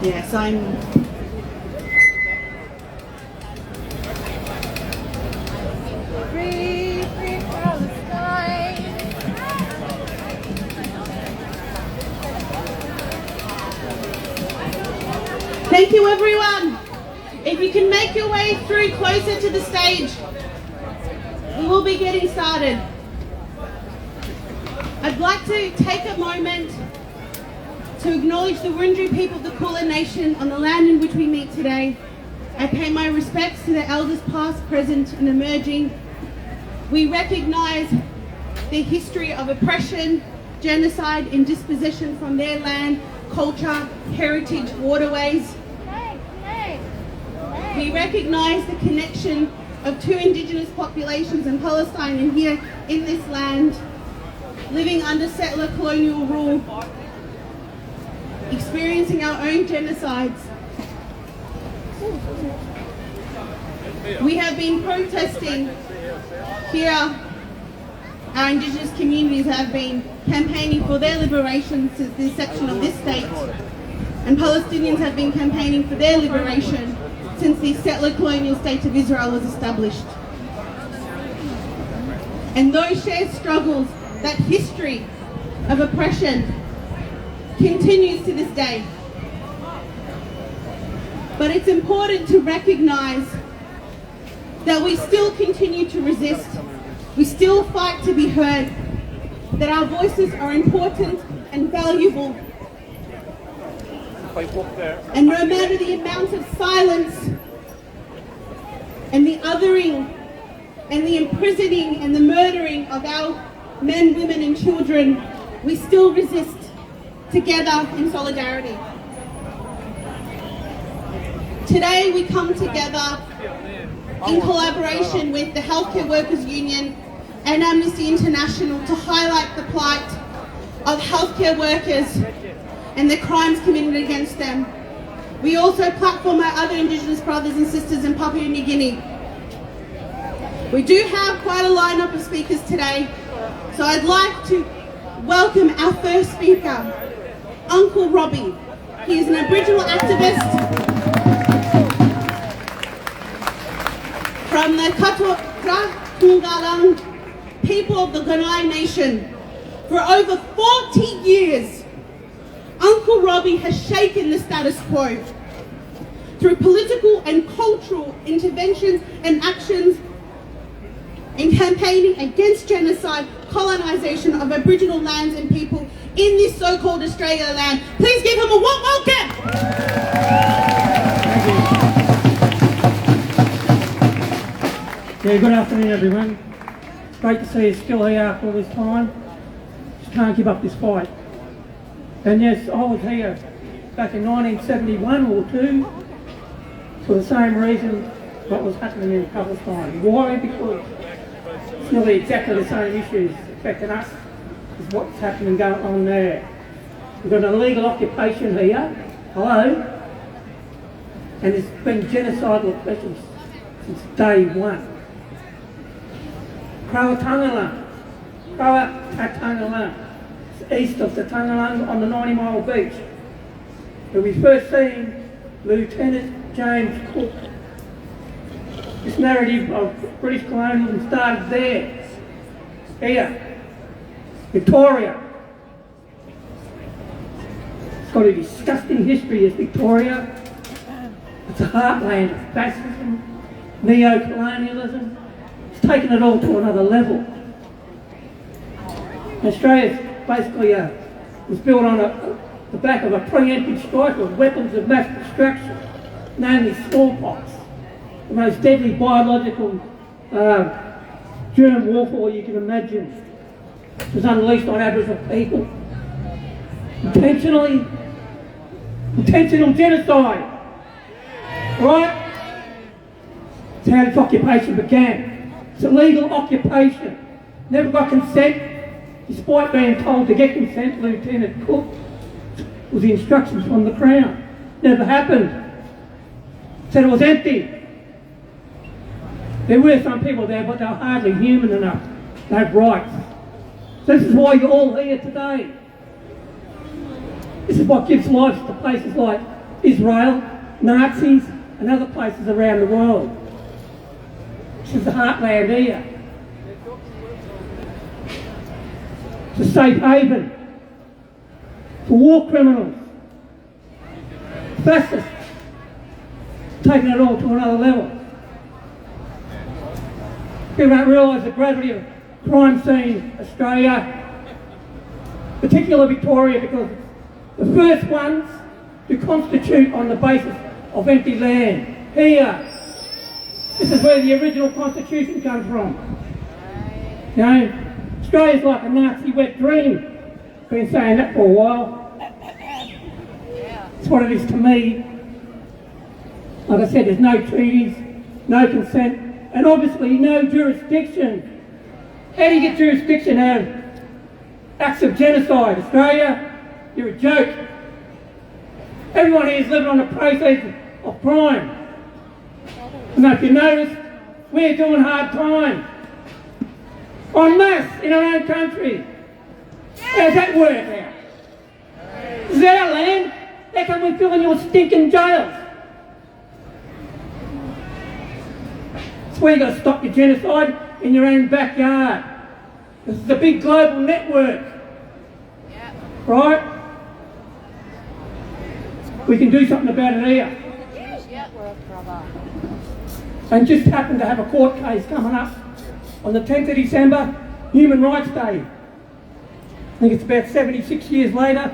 Yes, I'm... Free, free Palestine. Thank you, everyone. If you can make your way through closer to the stage, we will be getting started. I'd like to take a moment to acknowledge the Wurundjeri people of the Kulin Nation on the land in which we meet today. I pay my respects to the elders past, present and emerging. We recognise the history of oppression, genocide and dispossession from their land, culture, heritage, waterways. We recognise the connection of two Indigenous populations in Palestine and here in this land, living under settler colonial rule, experiencing our own genocides. We have been protesting here. Our Indigenous communities have been campaigning for their liberation since the inception of this state, and Palestinians have been campaigning for their liberation since the settler colonial state of Israel was established. And those shared struggles, that history of oppression, continues to this day. But it's important to recognise that we still continue to resist, we still fight to be heard, that our voices are important and valuable. And no matter the amount of silence and the othering and the imprisoning and the murdering of our men, women and children, we still resist together in solidarity. Today we come together in collaboration with the Healthcare Workers Union and Amnesty International to highlight the plight of healthcare workers and the crimes committed against them. We also platform our other Indigenous brothers and sisters in Papua New Guinea. We do have quite a lineup of speakers today, so I'd like to welcome our first speaker, Uncle Robbie. He is an Aboriginal activist from the Katuakungalang people of the Gunai Nation. For over 40 years, Uncle Robbie has shaken the status quo through political and cultural interventions and actions in campaigning against genocide, colonisation of Aboriginal lands and people in this so-called Australia land. Please give him a warm welcome. Yeah, good afternoon everyone. It's great to see you still here after all this time. Just can't give up this fight. And yes, I was here back in 1971 or 2 for the same reason what was happening in Palestine. Why? Because it's nearly exactly the same issues affecting us as what's happening going on there. We've got an illegal occupation here, hello, and there's been genocidal oppression since day one. Krawatangalang, east of the Tangalang on the 90-mile beach, where we first seen Lieutenant James Cook. This narrative of British colonialism started there, here, Victoria. It's got a disgusting history, this Victoria. It's a heartland of fascism, neo-colonialism. It's taken it all to another level. Australia basically was built on the back of a preemptive strike of weapons of mass destruction, namely smallpox, the most deadly biological germ warfare you can imagine. It was unleashed on Aboriginal people. Intentional genocide. Right? That's how this occupation began. It's a legal occupation. Never got consent, despite being told to get consent. Lieutenant Cook was the instructions from the Crown. Never happened. Said it was empty. There were some people there, but they were hardly human enough to have rights. So this is why you're all here today. This is what gives life to places like Israel, Nazis, and other places around the world. This is the heartland here. It's a safe haven for war criminals, fascists, taking it all to another level. People don't realise the gravity of crime scene in Australia, particularly Victoria, because the first ones to constitute on the basis of empty land. Here, this is where the original constitution comes from. You know, Australia's like a Nazi wet dream. Been saying that for a while. It's what it is to me. Like I said, there's no treaties, no consent, and obviously no jurisdiction. How do you get jurisdiction out of acts of genocide? Australia, you're a joke. Everyone here is living on the proceeds of crime. And if you notice, we're doing hard time. En masse in our own country. How's that work out? This is our land. How come we're filling your stinking jails? That's where you've got to stop your genocide in your own backyard. This is a big global network. Right? We can do something about it here. And just happen to have a court case coming up on the 10th of December, Human Rights Day. I think it's about 76 years later,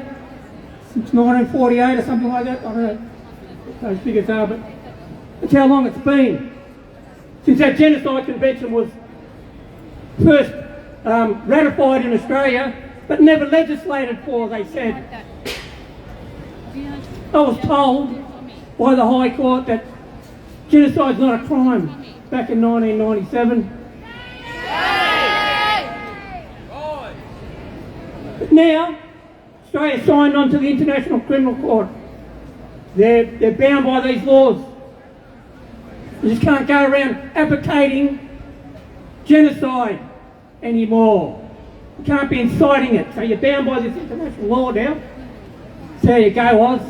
since 1948 or something like that. I don't know what those figures are, but that's how long it's been. Since that Genocide Convention was first ratified in Australia, but never legislated for, they said. I was told by the High Court that genocide's not a crime back in 1997. But now, Australia signed on to the International Criminal Court. They're bound by these laws. You just can't go around advocating genocide anymore. You can't be inciting it. So you're bound by this international law now. So there you go, Oz.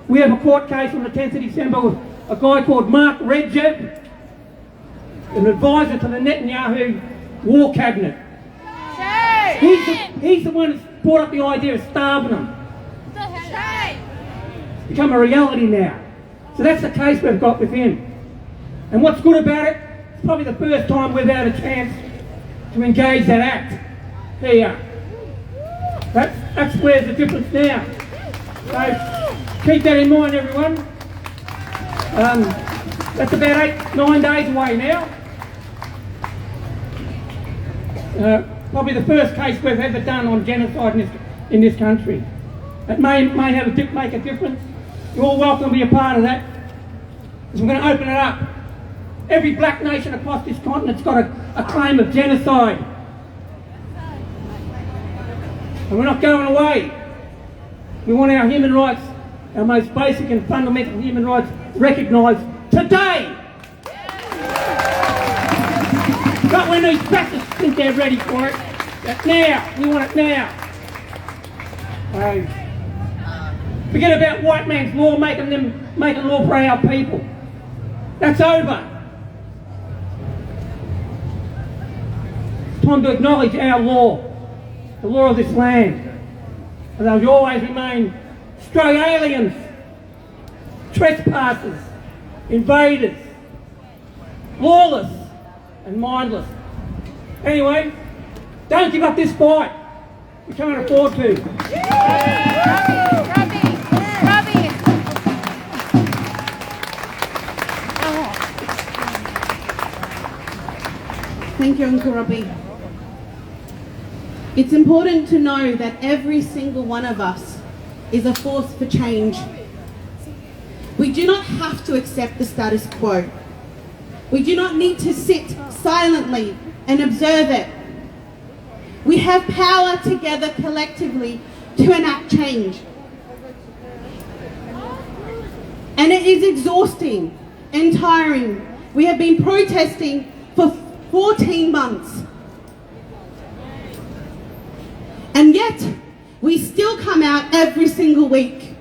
We have a court case on the 10th of December with a guy called Mark Redjeb, an advisor to the Netanyahu war cabinet. He's the one that's brought up the idea of starving them. It's become a reality now. So that's the case we've got with him. And what's good about it, it's probably the first time we've had a chance to engage that act here. That's where's the difference now. So keep that in mind, everyone. That's about 9 days away now. Probably the first case we've ever done on genocide in this country. It may make a difference. You're all welcome to be a part of that. Because we're going to open it up. Every black nation across this continent's got a claim of genocide. And we're not going away. We want our human rights, our most basic and fundamental human rights, recognised today. Not when these fascists think they're ready for it. But now, we want it now. Forget about white man's law making law for our people. That's over. It's time to acknowledge our law, the law of this land. And they'll always remain stray aliens, trespassers, invaders, lawless and mindless. Anyway, don't give up this fight. We can't afford to. Thank you, Uncle Robbie. It's important to know that every single one of us is a force for change. We do not have to accept the status quo. We do not need to sit silently and observe it. We have power together collectively to enact change. And it is exhausting and tiring. We have been protesting for 14 months. And yet, we still come out every single week.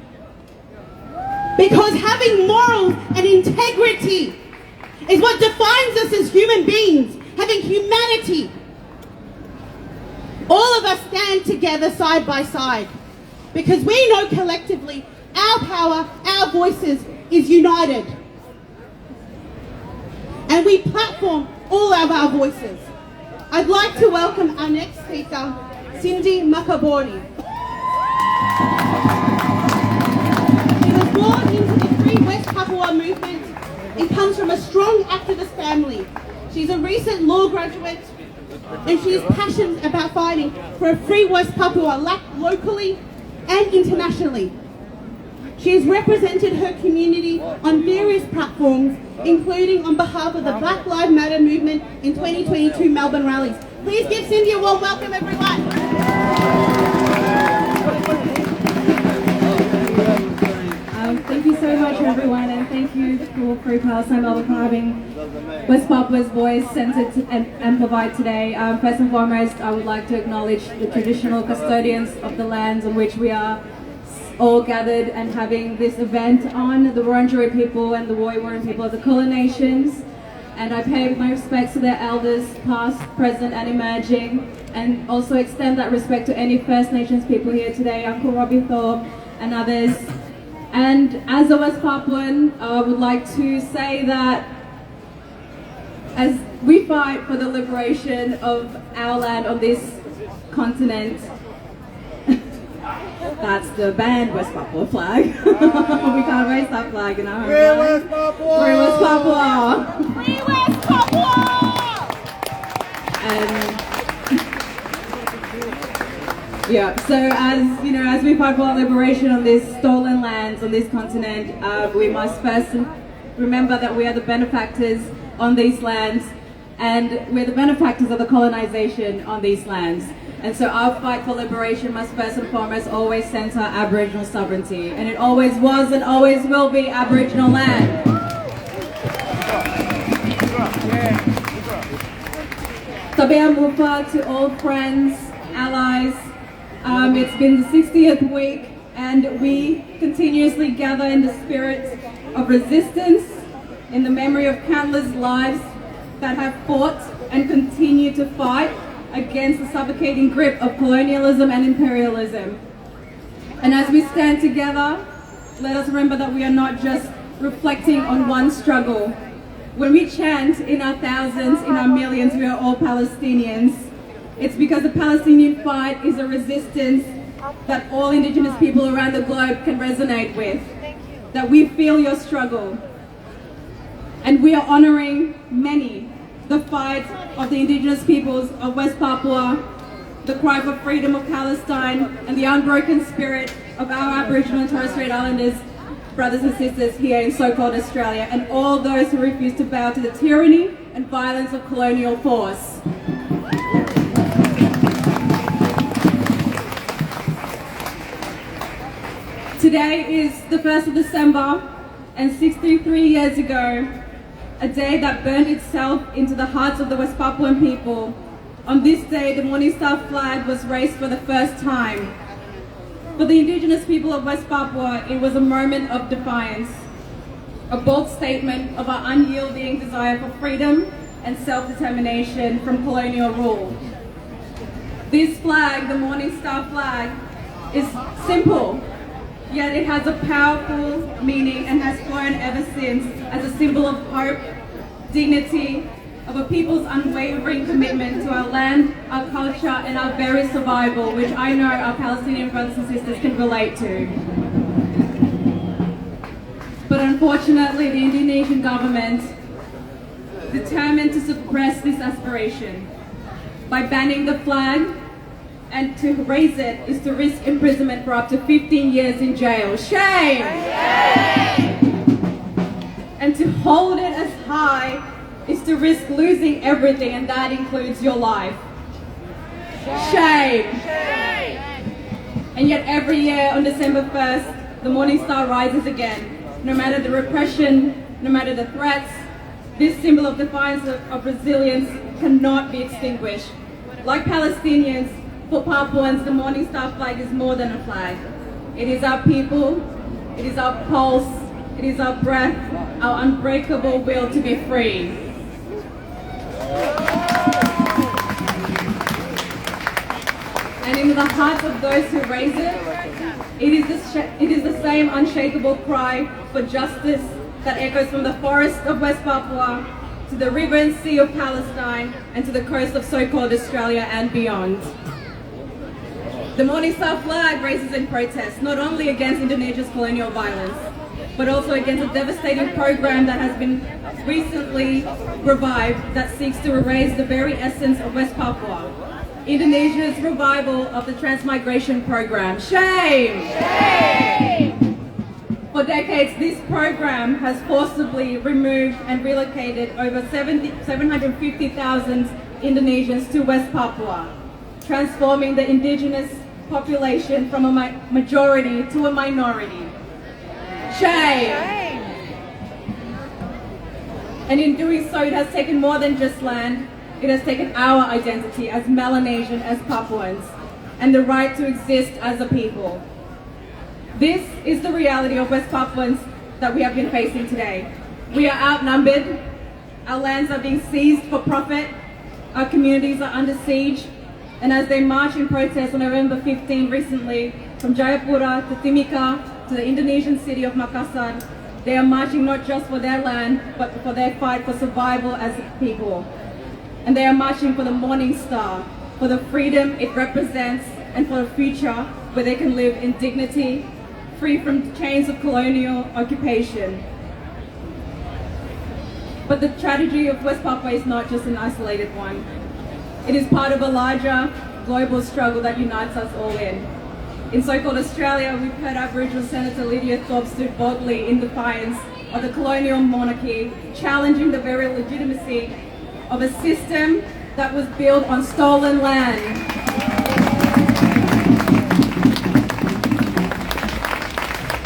Because having morals and integrity is what defines us as human beings, having humanity. All of us stand together side by side because we know collectively our power, our voices is united. And we platform all of our voices. I'd like to welcome our next speaker, Cindy Makabori. She was born into the Free West Papua movement and comes from a strong activist family. She's a recent law graduate and she is passionate about fighting for a free West Papua locally and internationally. She has represented her community on various platforms, including on behalf of the Black Lives Matter movement in 2022 Melbourne rallies. Please give Cindy a warm welcome, everyone. Thank you so much, everyone, and thank you for Free Palestine Melbourne for having West Papua's voice centered and amplified today. First and foremost, I would like to acknowledge the traditional custodians of the lands on which we are all gathered and having this event on, the Wurundjeri people and the Woiwurrung people of the Kulin Nations. And I pay my respects to their elders, past, present and emerging, and also extend that respect to any First Nations people here today, Uncle Robbie Thorpe and others. And as a West Papuan, I would like to say that as we fight for the liberation of our land on this continent, that's the banned West Papua flag. We can't raise that flag in our homeland. West Papua! Free West Papua! Free West Papua! Yeah, so as you know, as we fight for our liberation on these stolen lands on this continent, we must first remember that we are the benefactors on these lands, and we're the benefactors of the colonization on these lands. And so our fight for liberation must first and foremost always center Aboriginal sovereignty, and it always was and always will be Aboriginal land. Tabea Mupa to all friends, allies. It's been the 60th week and we continuously gather in the spirit of resistance, in the memory of countless lives that have fought and continue to fight against the suffocating grip of colonialism and imperialism. And as we stand together, let us remember that we are not just reflecting on one struggle. When we chant in our thousands, in our millions, we are all Palestinians. It's because the Palestinian fight is a resistance that all Indigenous people around the globe can resonate with. That we feel your struggle. And we are honoring the fight of the Indigenous peoples of West Papua, the cry for freedom of Palestine, and the unbroken spirit of our Aboriginal and Torres Strait Islanders brothers and sisters here in so-called Australia, and all those who refuse to bow to the tyranny and violence of colonial force. Today is the 1st of December, and 63 years ago, a day that burned itself into the hearts of the West Papuan people. On this day, the Morning Star flag was raised for the first time. For the Indigenous people of West Papua, it was a moment of defiance, a bold statement of our unyielding desire for freedom and self-determination from colonial rule. This flag, the Morning Star flag, is simple, yet it has a powerful meaning and has flown ever since as a symbol of hope, dignity, of a people's unwavering commitment to our land, our culture, and our very survival, which I know our Palestinian brothers and sisters can relate to. But unfortunately, the Indonesian government determined to suppress this aspiration by banning the flag, and to raise it is to risk imprisonment for up to 15 years in jail. Shame! And to hold it as high is to risk losing everything, and that includes your life. Shame! And yet every year on December 1st, the Morning Star rises again, no matter the repression, no matter the threats, this symbol of defiance of resilience cannot be extinguished. Like Palestinians, for Papuans, the Morning Star flag is more than a flag. It is our people, it is our pulse, it is our breath, our unbreakable will to be free. And in the hearts of those who raise it, it is the same unshakable cry for justice that echoes from the forest of West Papua to the river and sea of Palestine and to the coast of so-called Australia and beyond. The Morning Star flag raises in protest not only against Indonesia's colonial violence, but also against a devastating program that has been recently revived that seeks to erase the very essence of West Papua. Indonesia's revival of the transmigration program. Shame! Shame! For decades, this program has forcibly removed and relocated over 750,000 Indonesians to West Papua, transforming the indigenous population from a majority to a minority. Shame! And in doing so, it has taken more than just land. It has taken our identity as Melanesian, as Papuans, and the right to exist as a people. This is the reality of West Papuans that we have been facing today. We are outnumbered, our lands are being seized for profit, our communities are under siege, and as they march in protest on November 15 recently, from Jayapura to Timika to the Indonesian city of Makassar, they are marching not just for their land, but for their fight for survival as a people. And they are marching for the Morning Star, for the freedom it represents, and for a future where they can live in dignity, free from the chains of colonial occupation. But the tragedy of West Papua is not just an isolated one. It is part of a larger global struggle that unites us all in. In so-called Australia, we've heard Aboriginal Senator Lydia Thorpe stood boldly in defiance of the colonial monarchy, challenging the very legitimacy of a system that was built on stolen land.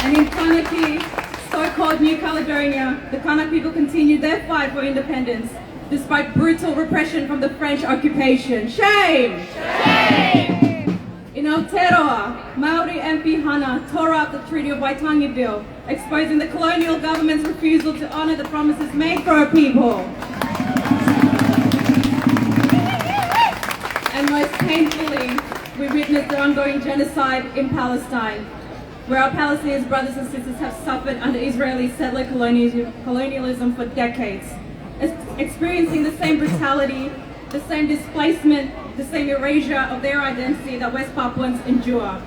And in Kanaki, so-called New Caledonia, the Kanak people continued their fight for independence despite brutal repression from the French occupation. Shame! Shame! In Aotearoa, Maori MP Hana tore up the Treaty of Waitangi Bill, exposing the colonial government's refusal to honour the promises made for our people. And most painfully, we witnessed the ongoing genocide in Palestine, where our Palestinian brothers and sisters have suffered under Israeli settler colonialism for decades, experiencing the same brutality, the same displacement, the same erasure of their identity that West Papuans endure.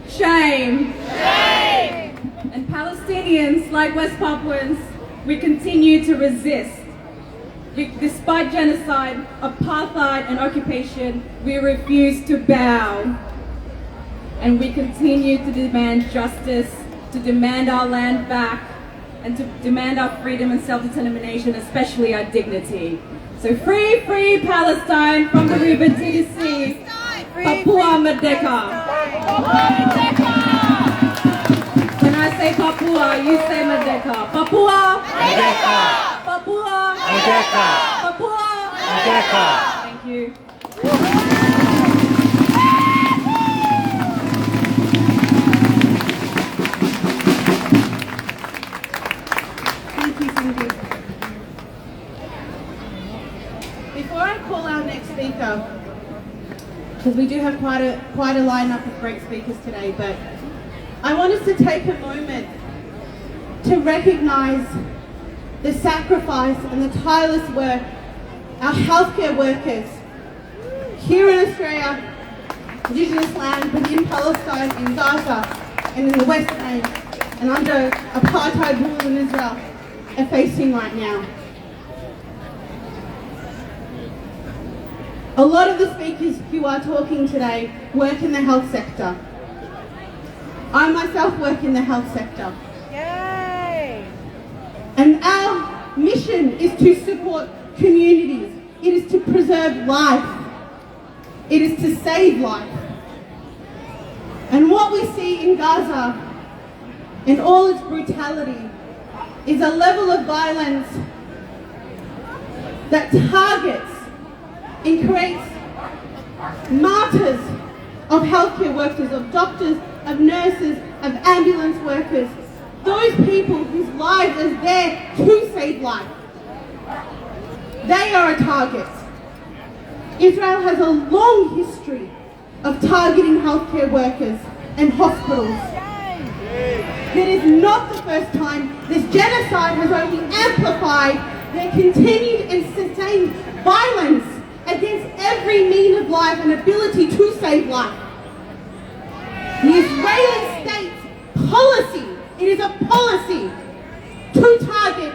Shame! Shame! And Palestinians, like West Papuans, we continue to resist. Despite genocide, apartheid and occupation, we refuse to bow. And we continue to demand justice, to demand our land back, and to demand our freedom and self-determination, especially our dignity. So free, free Palestine from the river to the sea. Papua Merdeka. When I say Papua, you say Merdeka. Papua Merdeka. Papua Merdeka. Papua Merdeka. Thank you. Before I call our next speaker, because we do have quite a lineup of great speakers today, but I want us to take a moment to recognise the sacrifice and the tireless work our healthcare workers here in Australia, Indigenous land, within Palestine, in Gaza, and in the West Bank, and under apartheid rule in Israel, are facing right now. A lot of the speakers who are talking today work in the health sector. I myself work in the health sector. Yay! And our mission is to support communities. It is to preserve life. It is to save life. And what we see in Gaza, in all its brutality, is a level of violence that targets and creates martyrs of healthcare workers, of doctors, of nurses, of ambulance workers, those people whose lives are there to save life. They are a target. Israel has a long history of targeting healthcare workers and hospitals. It is not the first time. This genocide has only amplified their continued and sustained violence against every mean of life and ability to save life. The Israeli state's policy, it is a policy to target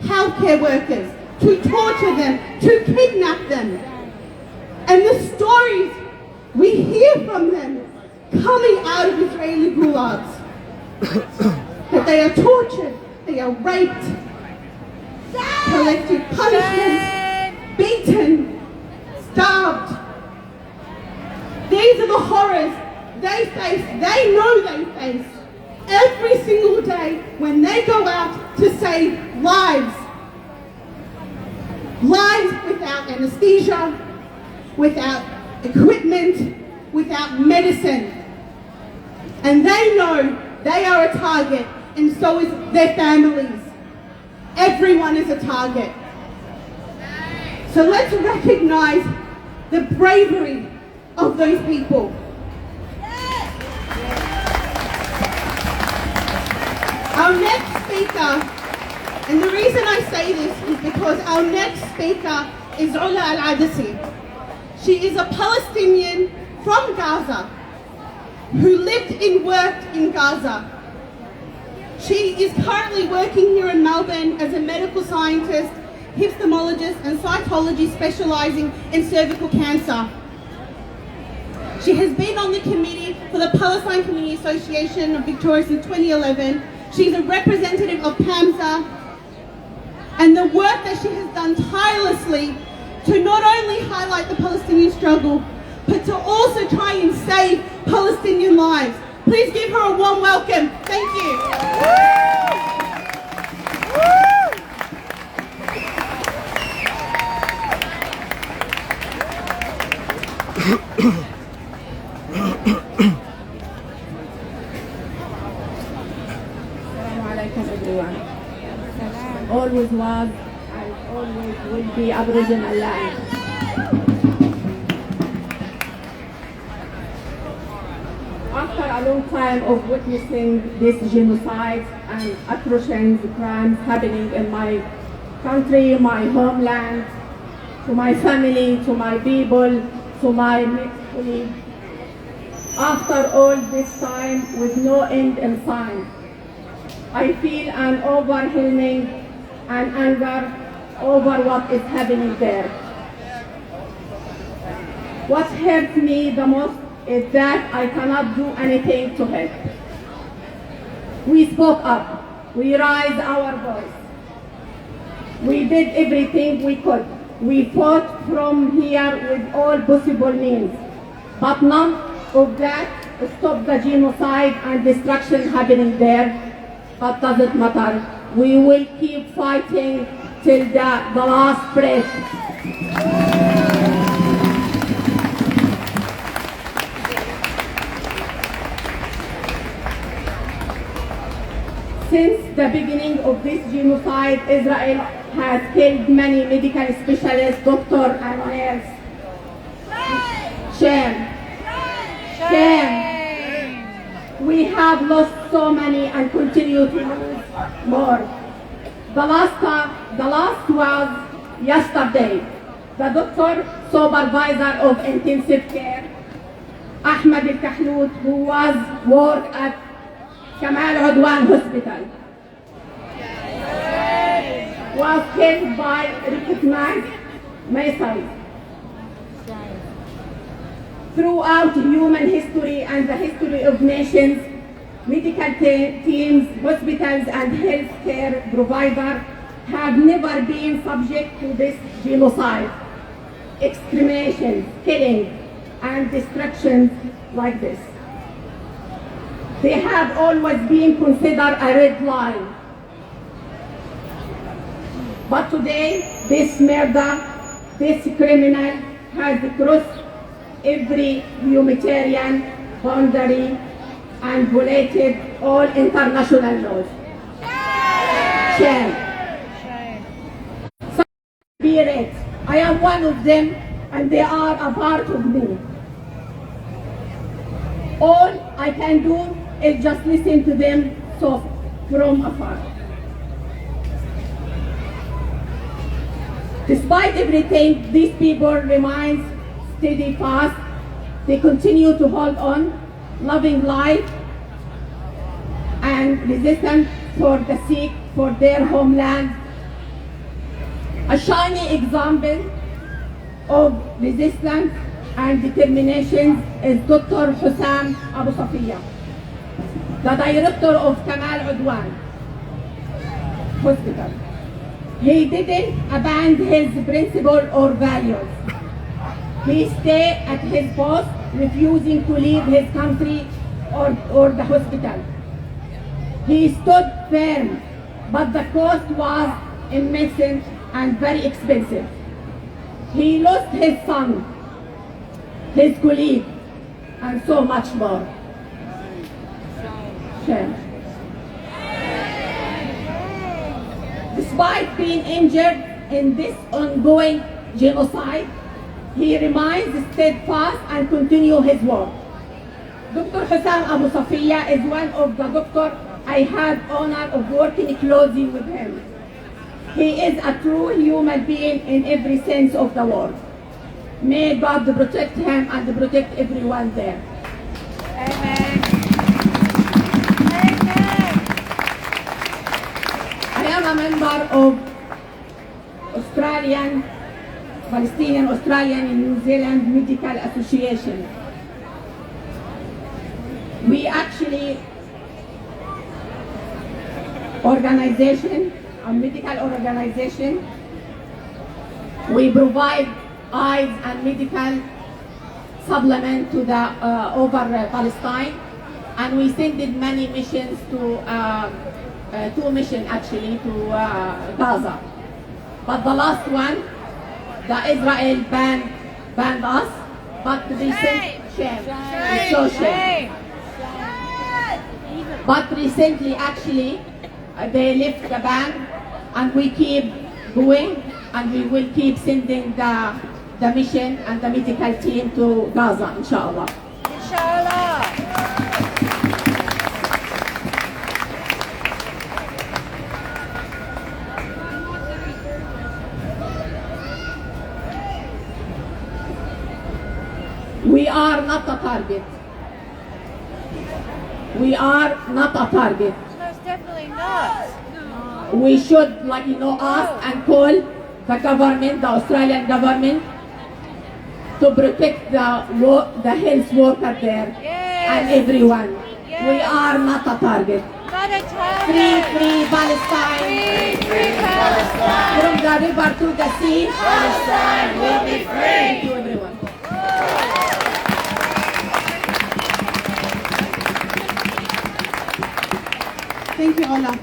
healthcare workers, to torture them, to kidnap them. And the stories we hear from them coming out of Israeli gulags, that they are tortured, they are raped, collected punishments, beaten, starved. These are the horrors they face, they know they face every single day when they go out to save lives. Lives without anesthesia, without equipment, without medicine. And they know they are a target, and so is their families. Everyone is a target. So let's recognize the bravery of those people. Our next speaker, and the reason I say this is because our next speaker is Ula Al-Adasi. She is a Palestinian from Gaza who lived and worked in Gaza. She is currently working here in Melbourne as a medical scientist, ophthalmologist and cytology specialising in cervical cancer. She has been on the committee for the Palestine Community Association of Victoria since 2011. She's a representative of PAMSA, and the work that she has done tirelessly to not only highlight the Palestinian struggle, but to also try and save Palestinian lives. Please give her a warm welcome. Thank you. Everyone. Always was and always will be Aboriginal land. After a long time of witnessing this genocide and atrocious crimes happening in my country, my homeland, to my family, to my people, to my colleagues, after all this time with no end in sight, I feel an overwhelming and anger over what is happening there. What hurts me the most is that I cannot do anything to help. We spoke up, we raised our voice. We did everything we could. We fought from here with all possible means, but none of that stopped the genocide and destruction happening there. But doesn't matter. We will keep fighting till the last breath. Since the beginning of this genocide, Israel has killed many medical specialists, doctors and nurses. Shame. Shame. We have lost so many and continue to lose more. The last was yesterday. The doctor supervisor of intensive care, Ahmed Al-Kahlout, who was worked at Kamal Udwan Hospital, was killed by recognized missiles. Throughout human history and the history of nations, medical teams, hospitals and healthcare providers have never been subject to this genocide, extermination, killing and destruction like this. They have always been considered a red line. But today, this murder, this criminal has crossed every humanitarian boundary and violated all international laws. Shame. Be it. I am one of them and they are a part of me. All I can do is just listen to them soft from afar. Despite everything, these people remain steadfast. They continue to hold on, loving life and resistant for the sake for their homeland. A shining example of resistance and determination is Dr. Hussam Abu Safiya, the director of Kamal Udwan Hospital. He didn't abandon his principles or values. He stayed at his post, refusing to leave his country or the hospital. He stood firm, but the cost was immense and very expensive. He lost his son, his colleague, and so much more. Shame. Despite being injured in this ongoing genocide, he remains steadfast and continues his work. Dr. Hussam Abu Safiya is one of the doctors I had honor of working closely with him. He is a true human being in every sense of the word. May God protect him and protect everyone there. Amen. I am a member of Palestinian Australian and New Zealand Medical Association. We actually a medical organization. We provide eyes and medical supplement to the over Palestine, and we sent many missions to 2 missions actually to Gaza. But the last one, the Israel banned us, but they sent shame. It's so shame. But recently actually they lift the ban, and we keep going, and we will keep sending the mission and the medical team to Gaza, inshallah. Inshallah. We are not a target. We are not a target. Most definitely not. We should, ask and call the government, the Australian government, to protect the health worker there and everyone. We are not a target. Not a target. Free Palestine. Free Palestine. From the river to the sea, Palestine will be free. Thank you, everyone. Thank you, Ola.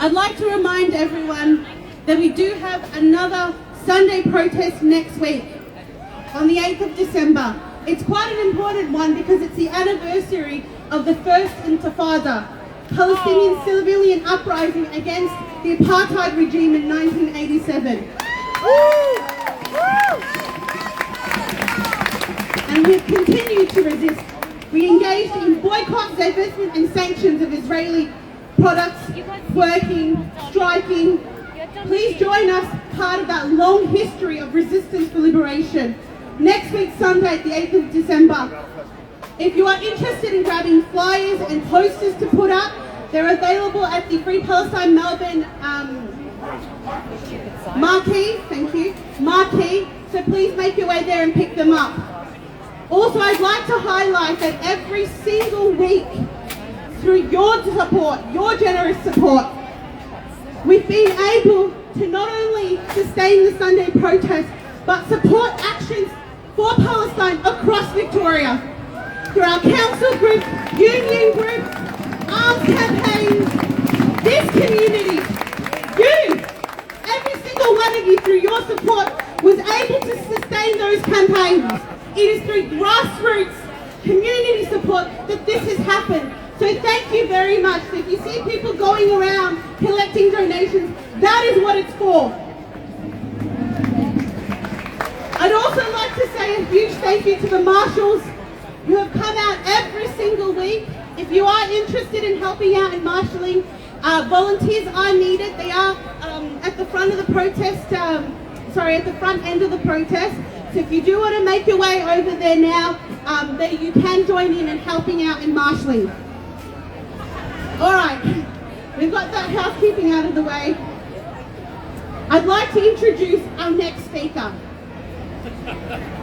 I'd like to remind everyone that we do have another Sunday protest next week on the 8th of December. It's quite an important one because it's the anniversary of the first Intifada, Palestinian civilian uprising against the apartheid regime in 1987. And we've continued to resist. We engaged in boycotts, divestment and sanctions of Israeli products, working, striking. Please join us, part of that long history of resistance for liberation. Next week, Sunday, the 8th of December. If you are interested in grabbing flyers and posters to put up, they're available at the Free Palestine Melbourne marquee. Thank you. Marquee. So please make your way there and pick them up. Also, I'd like to highlight that every single week, through your support, your generous support, we've been able to not only sustain the Sunday protest, but support actions for Palestine across Victoria. Through our council group, union group, arms campaigns, this community, you, times. It is through grassroots community support that this has happened. So thank you very much. So if you see people going around collecting donations, that is what it's for. I'd also like to say a huge thank you to the marshals who have come out every single week. If you are interested in helping out in marshalling, volunteers are needed. They are at the front of the protest, at the front end of the protest. So if you do want to make your way over there now, you can join in helping out in marshalling. All right, we've got that housekeeping out of the way. I'd like to introduce our next speaker.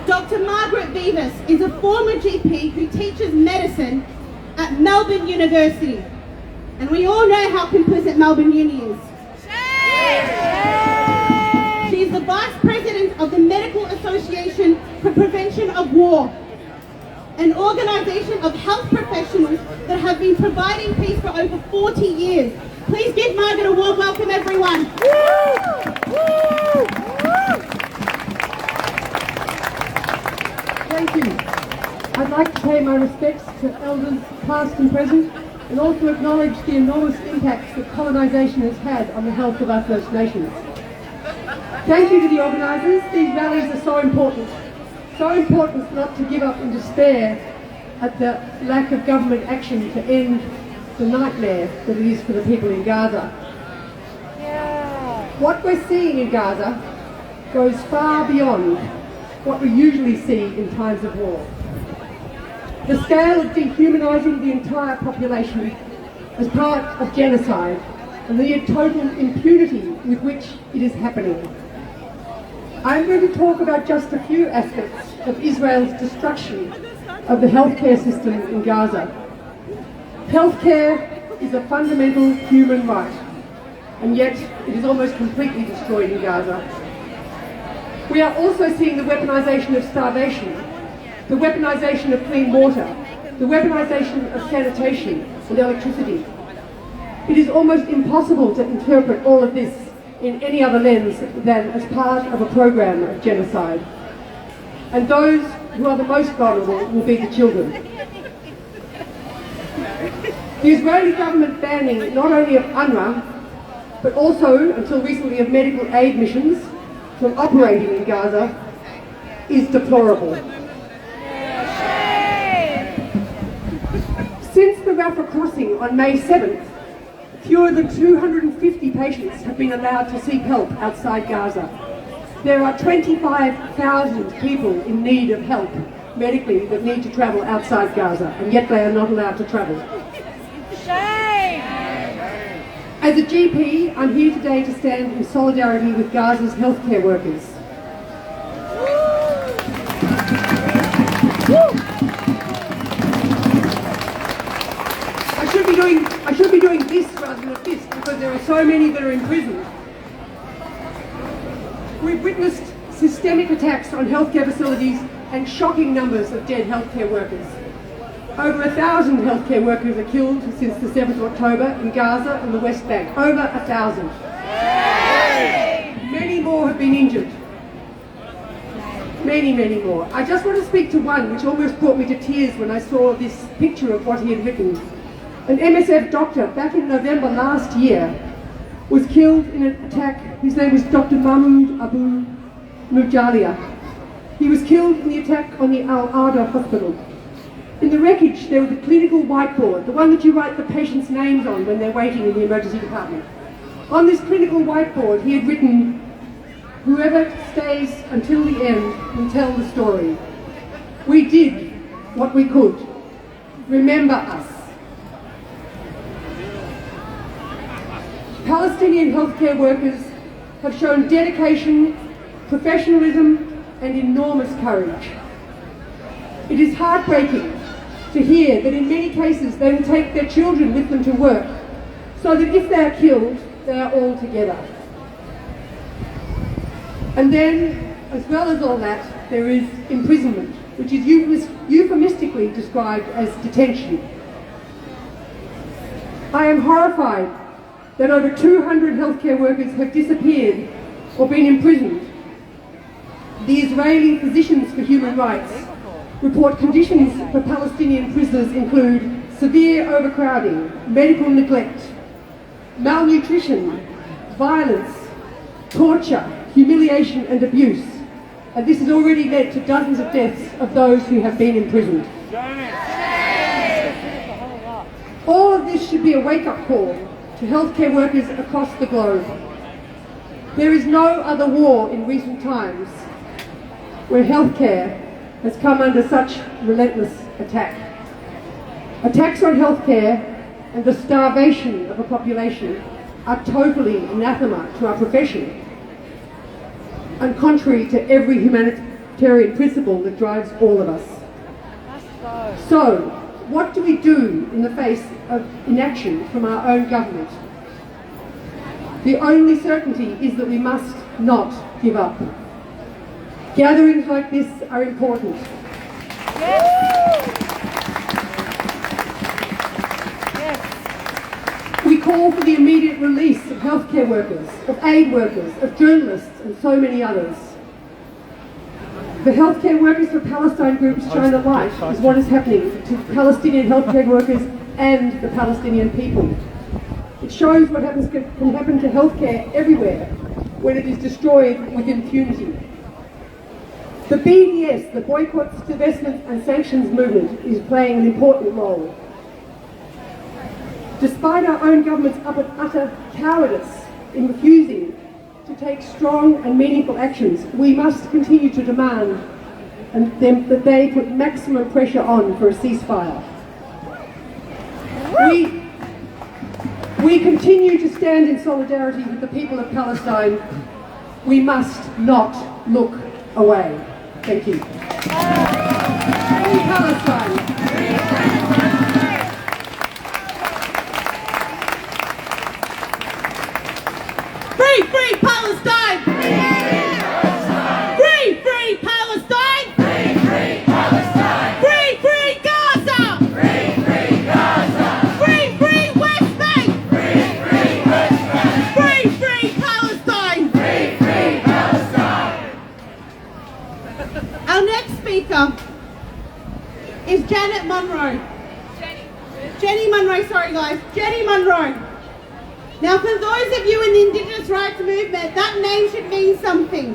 Dr. Margaret Beavis is a former GP who teaches medicine at Melbourne University. And we all know how complicit Melbourne Uni is. She is the Vice President of the Medical Association for Prevention of War, an organisation of health professionals that have been providing peace for over 40 years. Please give Margaret a warm welcome, everyone. Thank you. I'd like to pay my respects to elders past and present, and also acknowledge the enormous impacts that colonisation has had on the health of our First Nations. Thank you to the organisers. These rallies are so important not to give up in despair at the lack of government action to end the nightmare that it is for the people in Gaza. What we're seeing in Gaza goes far beyond what we usually see in times of war. The scale of dehumanising the entire population as part of genocide and the total impunity with which it is happening. I'm going to talk about just a few aspects of Israel's destruction of the healthcare system in Gaza. Healthcare is a fundamental human right, and yet it is almost completely destroyed in Gaza. We are also seeing the weaponisation of starvation, the weaponisation of clean water, the weaponisation of sanitation and electricity. It is almost impossible to interpret all of this in any other lens than as part of a program of genocide. And those who are the most vulnerable will be the children. The Israeli government banning not only of UNRWA, but also, until recently, of medical aid missions from operating in Gaza is deplorable. Since the Rafah crossing on May 7th, fewer than 250 patients have been allowed to seek help outside Gaza. There are 25,000 people in need of help medically that need to travel outside Gaza, and yet they are not allowed to travel. Shame! As a GP, I'm here today to stand in solidarity with Gaza's healthcare workers. I should be doing this rather than this, because there are so many that are in prison. We've witnessed systemic attacks on healthcare facilities and shocking numbers of dead healthcare workers. Over 1,000 healthcare workers are killed since the 7th of October in Gaza and the West Bank. Over 1,000. Many more have been injured. Many, many more. I just want to speak to one which almost brought me to tears when I saw this picture of what he had written. An MSF doctor back in November last year was killed in an attack. His name was Dr. Mahmoud Abu Nujalia. He was killed in the attack on the Al-Ada hospital. In the wreckage there was a clinical whiteboard, the one that you write the patients' names on when they're waiting in the emergency department. On this clinical whiteboard he had written, "Whoever stays until the end will tell the story. We did what we could. Remember us." Palestinian healthcare workers have shown dedication, professionalism and enormous courage. It is heartbreaking to hear that in many cases they will take their children with them to work, so that if they are killed, they are all together. And then, as well as all that, there is imprisonment, which is euphemistically described as detention. I am horrified that over 200 healthcare workers have disappeared or been imprisoned. the Israeli Physicians for Human Rights report conditions for Palestinian prisoners include severe overcrowding, medical neglect, malnutrition, violence, torture, humiliation and abuse. And this has already led to dozens of deaths of those who have been imprisoned. All of this should be a wake-up call to healthcare workers across the globe. There is no other war in recent times where healthcare has come under such relentless attack. Attacks on healthcare and the starvation of a population are totally anathema to our profession and contrary to every humanitarian principle that drives all of us. So, what do we do in the face of inaction from our own government? The only certainty is that we must not give up. Gatherings like this are important. We call for the immediate release of healthcare workers, of aid workers, of journalists and so many others. The Healthcare Workers for Palestine groups shine a light is what is happening to Palestinian healthcare workers and the Palestinian people. It shows what can happen to healthcare everywhere when it is destroyed with impunity. The BDS, the Boycotts, Divestment and Sanctions movement, is playing an important role. Despite our own government's utter cowardice in refusing to take strong and meaningful actions, we must continue to demand that they put maximum pressure on for a ceasefire. We continue to stand in solidarity with the people of Palestine. We must not look away. Thank you. Free Palestine. Free, free Palestine! Free, free Palestine! Free, free Palestine! Free, free Gaza! Free, free Gaza! Free, free West Bank! Free, free West Bank! Free, free Palestine! Free, free Palestine! Our next speaker is Janet Munro. Jenny Munro, sorry guys. Jenny Munro. Now, for those of you in the Indigenous rights movement, that name should mean something.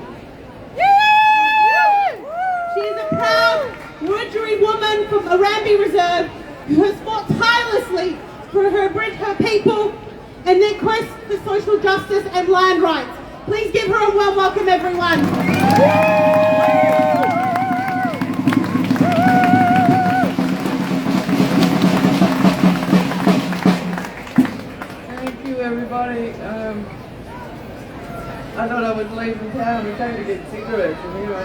She is a proud Wiradjuri woman from Arambi Reserve who has fought tirelessly for her people and their quest for social justice and land rights. Please give her a warm welcome, everyone. Everybody, I thought I was leaving town and came to get cigarettes, and here I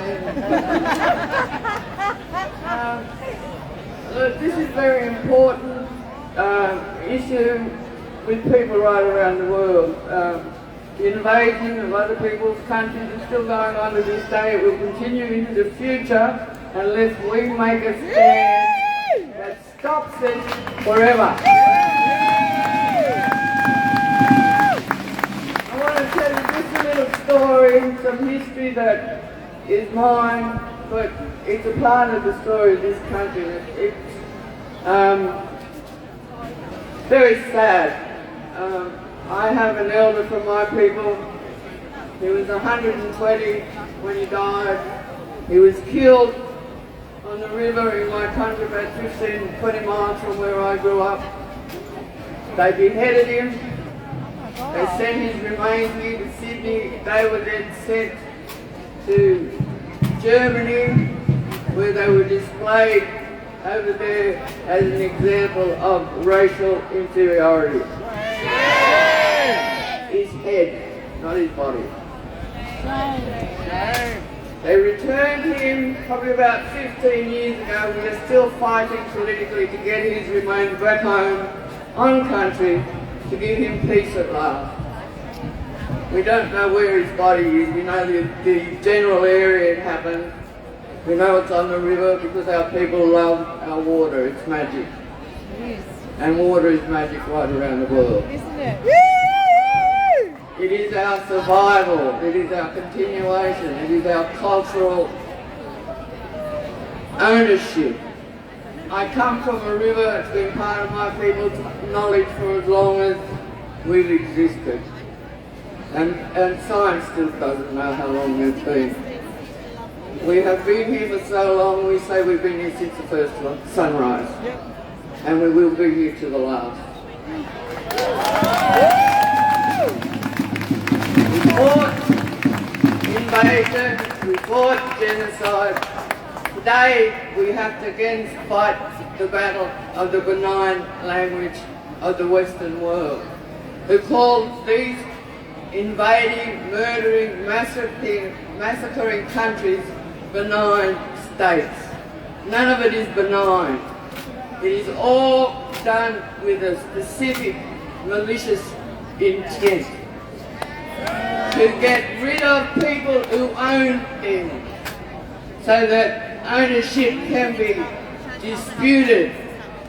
am. Look, this is a very important issue with people right around the world. The invasion of other people's countries is still going on to this day. It will continue into the future unless we make a stand that stops it forever. I want to tell you just a little story, some history that is mine, but it's a part of the story of this country. It's very sad. I have an elder from my people. He was 120 when he died. He was killed on the river in my country, about 15, 20 miles from where I grew up. They beheaded him. They sent his remains here to Sydney. They were then sent to Germany, where they were displayed over there as an example of racial inferiority. His head, not his body. They returned him probably about 15 years ago. We are still fighting politically to get his remains back home on country to give him peace at last. We don't know where his body is. We know the general area it happened. We know it's on the river because our people love our water. It's magic. And water is magic right around the world. Isn't it? It is our our survival, it is our continuation, it is our cultural ownership. I come from a river, it's been part of my people's knowledge for as long as we've existed. And science still doesn't know how long it's been. We have been here for so long, we say we've been here since the first sunrise. And we will be here to the last. We fought invasion, we fought genocide. Today we have to again fight the battle of the benign language of the Western world, who calls these invading, murdering, massacring countries benign states. None of it is benign. It is all done with a specific malicious intent to get rid of people who own things so that ownership can be disputed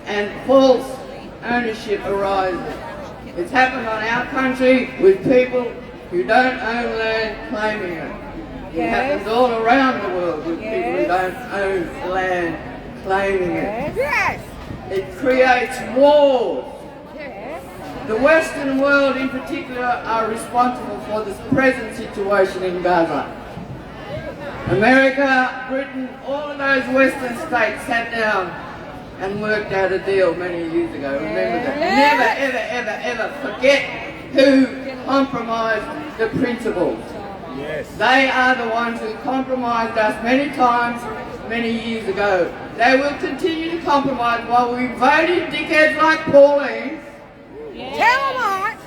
and false ownership arises. It's happened on our country with people who don't own land claiming it. It happens all around the world with people who don't own land claiming it. It creates wars. The Western world in particular are responsible for this present situation in Gaza. America, Britain, all of those Western states sat down and worked out a deal many years ago. Remember that. Never, ever, ever, ever forget who compromised the principles. They are the ones who compromised us many times, many years ago. They will continue to compromise while we vote in dickheads like Pauline. Tell them what.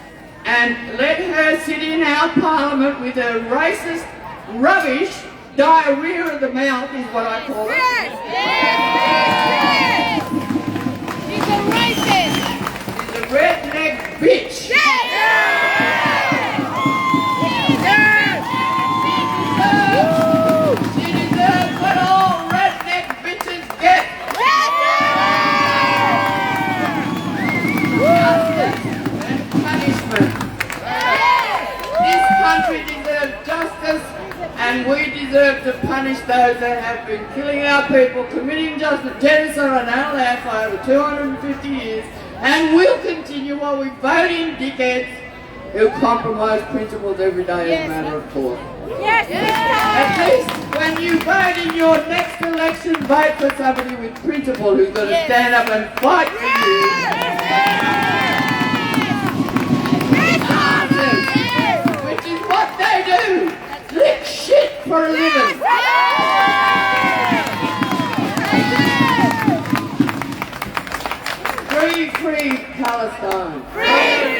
And let her sit in our parliament with her racist rubbish, diarrhea of the mouth is what I call it. She's a racist. She's a redneck bitch. She deserves what all redneck bitches get. Justice and punishment. This country deserves justice, and we deserve to punish those that have been killing our people, committing genocide on our land for over 250 years, and will continue while we vote in dickheads who compromise principles every day as a matter of course. At least when you vote in your next election, vote for somebody with principle who's going to stand up and fight for you. Which is what they do. Lick shit for a living. Free Palestine. From the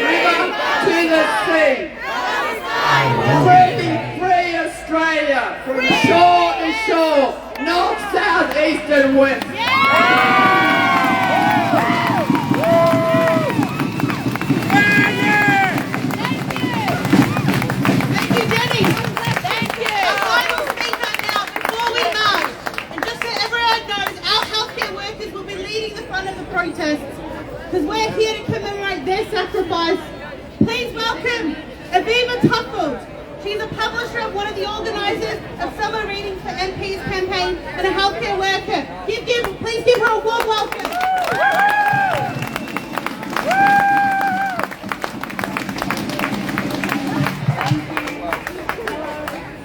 river to the sea. Free Australia. From shore to shore. North, south, east and west. Protests, because we're here to commemorate their sacrifice. Please welcome Aviva Tuffield. She's a publisher of one of the organisers of Summer Reading for MP's campaign and a healthcare worker. Please give her a warm welcome.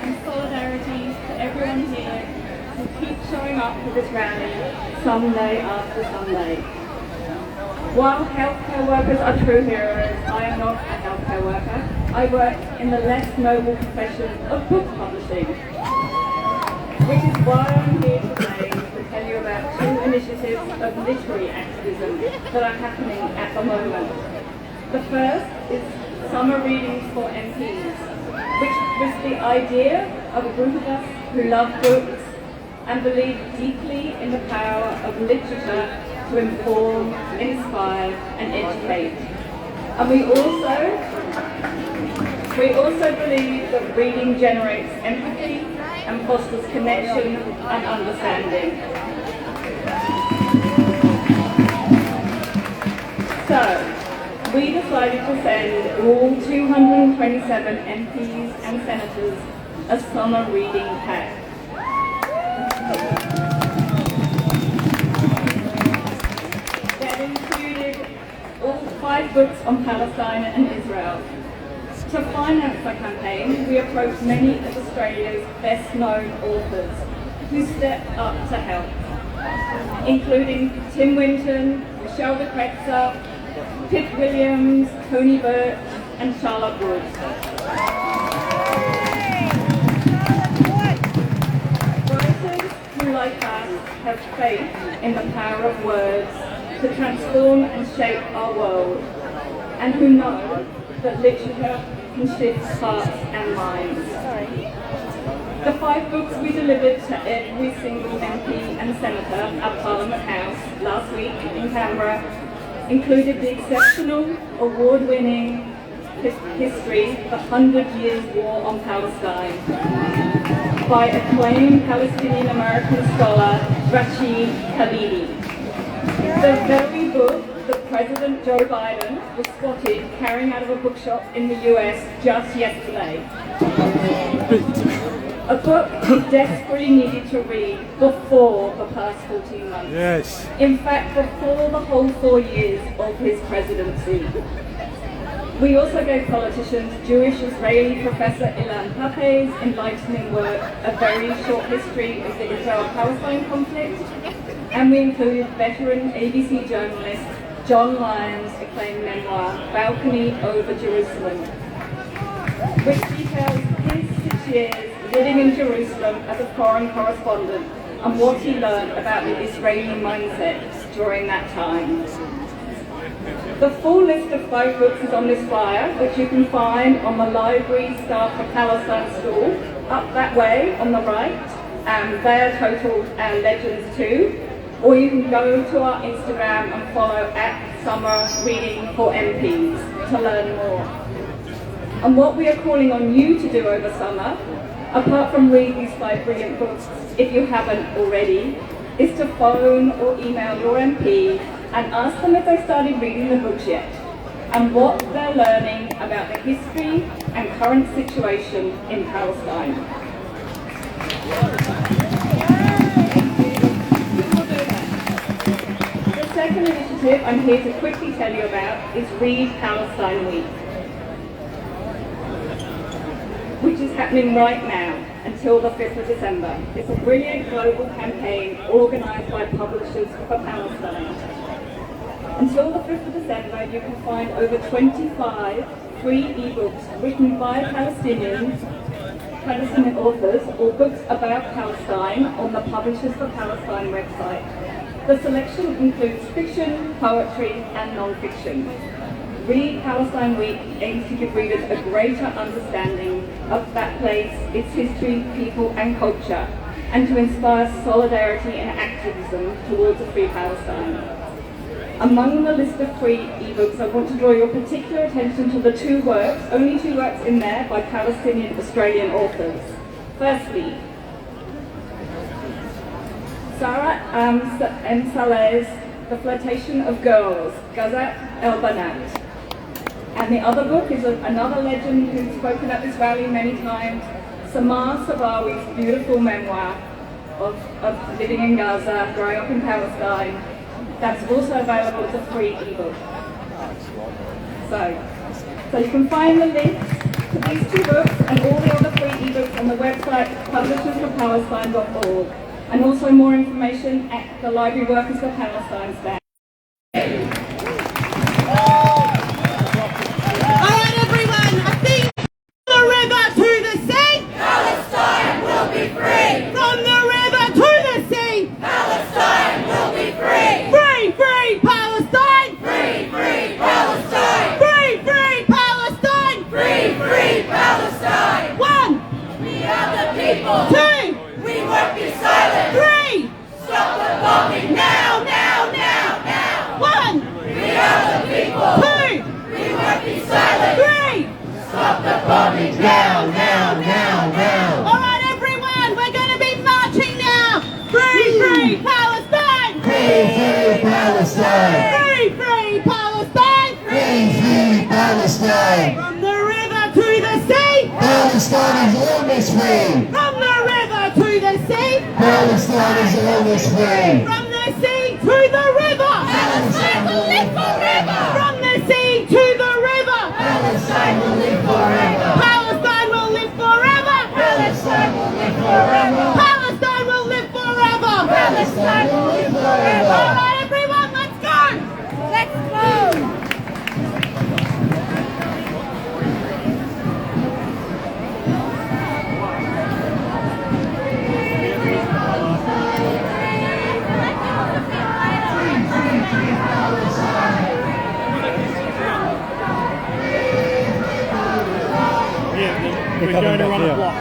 And solidarity to everyone here who keeps showing up for this rally Sunday after Sunday. While healthcare workers are true heroes, I am not a healthcare worker. I work in the less noble profession of book publishing, which is why I'm here today to tell you about two initiatives of literary activism that are happening at the moment. The first is Summer Readings for MPs, which was the idea of a group of us who love books and believe deeply in the power of literature to inform, inspire and educate. And we also believe that reading generates empathy and fosters connection and understanding. So, we decided to send all 227 MPs and senators a summer reading pack. That included all 5 books on Palestine and Israel. To finance the campaign, we approached many of Australia's best-known authors who stepped up to help, including Tim Winton, Michelle de Kreuzer, Pip Williams, Tony Birch, and Charlotte Wood. Writers who, like us, have faith in the power of words to transform and shape our world, and who know that literature can shift hearts and minds. The 5 books we delivered to every single MP and Senator at Parliament House last week in Canberra included the exceptional, award-winning history, The 100 Years' War on Palestine, by acclaimed Palestinian-American scholar Rashid Khalidi. The very book that President Joe Biden was spotted carrying out of a bookshop in the US just yesterday. A book he desperately needed to read before the past 14 months. Yes. In fact, before the whole 4 years of his presidency. We also gave politicians Jewish-Israeli Professor Ilan Pappé's enlightening work, A Very Short History of the Israel-Palestine Conflict, and we included veteran ABC journalist John Lyon's acclaimed memoir, Balcony Over Jerusalem, which details his 6 years living in Jerusalem as a foreign correspondent and what he learned about the Israeli mindset during that time. The full list of 5 books is on this flyer, which you can find on the Library Staff for Palestine stall, up that way on the right, and they are totaled Legends 2. Or you can go to our Instagram and follow @Summer Reading for MPs to learn more. And what we are calling on you to do over summer, apart from read these 5 brilliant books, if you haven't already, is to phone or email your MP and ask them if they started reading the books yet, and what they're learning about the history and current situation in Palestine. The second initiative I'm here to quickly tell you about is Read Palestine Week, which is happening right now until the 5th of December. It's a brilliant global campaign organised by Publishers for Palestine. Until the 5th of December, you can find over 25 free ebooks written by Palestinian authors or books about Palestine on the Publishers for Palestine website. The selection includes fiction, poetry and non-fiction. Read Palestine Week aims to give readers a greater understanding of that place, its history, people and culture, and to inspire solidarity and activism towards a free Palestine. Among the list of free ebooks, I want to draw your particular attention to the only two works in there by Palestinian Australian authors. Firstly, Sarah M. Saleh's The Flirtation of Girls, Gazat El Banat. And the other book is another legend who's spoken at this rally many times, Samar Sabawi's beautiful memoir of living in Gaza, growing up in Palestine. That's also available as a free ebook. So you can find the links to these 2 books and all the other free ebooks on the website publishersforpalestine.org, and also more information at the Library Workers for Palestine stand. Alright everyone, I think from the river to the sea, Palestine will be free. from the river to the sea, Palestine will be free. free, free Palestine, Free, free Palestine. free, free Palestine, Free, free Palestine. 1, We are the people. 2, We won't be silent. 3, Stop the bombing now, now, now. Palestine is almost free. From the river to the sea. Palestine is almost free. From the sea to the river. Palestine will live forever. From the sea to the river. Palestine will live forever. Palestine will live forever. Palestine will live forever. Palestine will live forever. Palestine will live forever. All right, everyone, let's go. Let's go. We're going to run a block.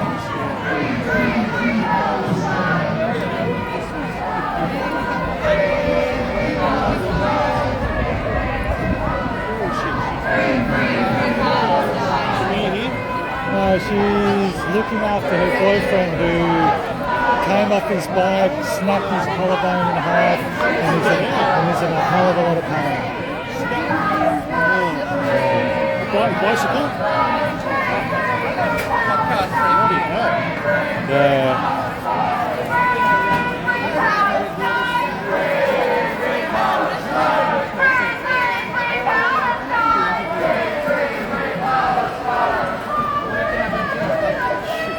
No, she's looking after her boyfriend who came off his bike, snapped his collarbone in half, and is in a hell of a lot of pain. Bicycle? Yeah.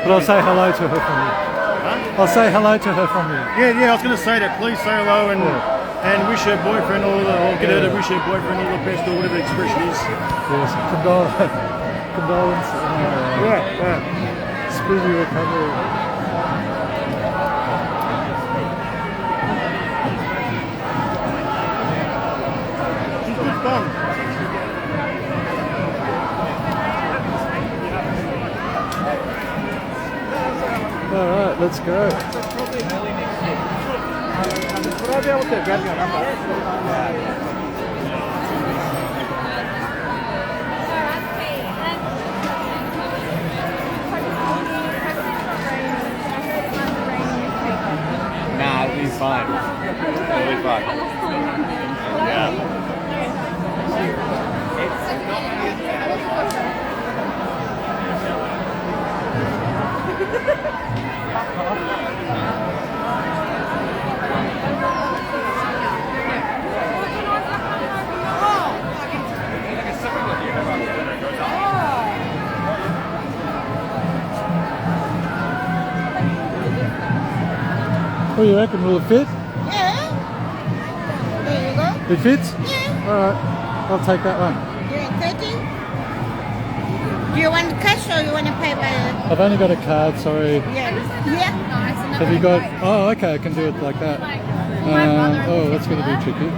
But I'll say hello to her from you. Huh? I'll say hello to her from you. Yeah, I was going to say that. Please say hello and wish her boyfriend or get her to wish her boyfriend all the best or whatever the expression is. Yes, condolence. Speedy recovery. She's good fun. Alright, let's go. Would I be able to grab your number? Nah, it'll be fine. It'll be fine. Yeah. What do you reckon? Will it fit? Yeah. There you go. It fits? Yeah. Alright, I'll take that one. You're 30? Do you want cash or you want to pay by... I've only got a card, sorry. Yeah. Nice. Have you got... Oh, okay, I can do it like that. Oh, that's going to be tricky.